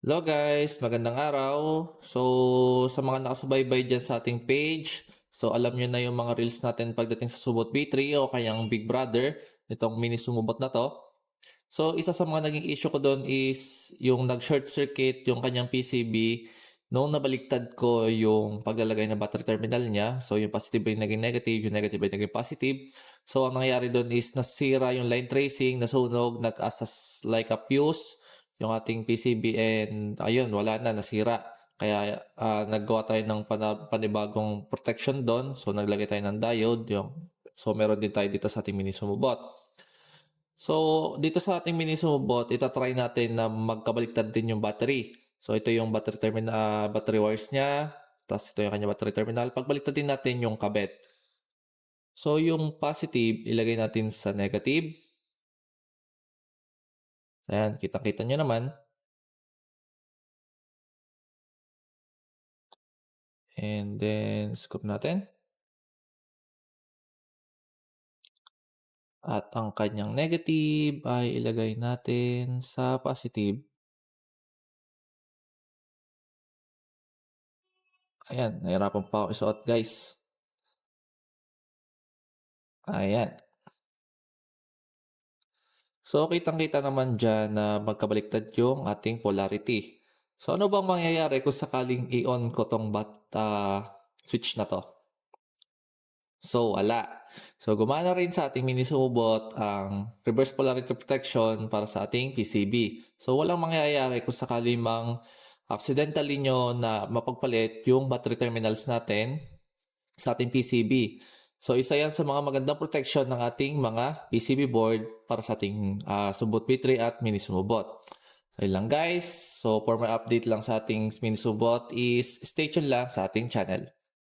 Hello guys, magandang araw. So, sa mga nakasubaybay dyan sa ating page, so alam nyo na yung mga reels natin pagdating sa Subot B3 o kayang Big Brother, itong mini sumubot na to. So, isa sa mga naging issue ko doon is yung nag-short circuit yung kanyang PCB noong nabaliktad ko yung paglalagay ng battery terminal niya. So, yung positive ay naging negative, yung negative ay naging positive. So, ang nangyari doon is nasira yung line tracing, nasunog, nag-asas like a fuse yung ating PCB and ayun, wala na, nasira. Kaya naggawa tayo ng panibagong protection doon. So, naglagay tayo ng diode. So, meron din tayo dito sa ating mini sumubot. So, dito sa ating mini sumubot, itatry natin na magkabaliktad din yung battery. So, ito yung battery terminal, battery wires niya. Tapos ito yung kanya battery terminal. Pagbaliktad din natin yung kabit. So, yung positive, ilagay natin sa negative. Ayan, kitang-kita nyo naman. And then, scoop natin. At ang kanyang negative ay ilagay natin sa positive. Ayan, nahirapan pa ako isuot guys. Ayan. So, kitang-kita naman dyan na magkabaliktad yung ating polarity. So, ano bang mangyayari kung sakaling i-on ko tong switch na to? So, wala. So, gumana rin sa ating mini sumubot ang reverse polarity protection para sa ating PCB. So, walang mangyayari kung sakali mang accidentally nyo na mapagpalit yung battery terminals natin sa ating PCB. So, isa yan sa mga magandang protection ng ating mga PCB board para sa ating Subot B3 at mini sumubot. So, yun lang guys. So, for my update lang sa ating mini sumubot is stay tuned lang sa ating channel.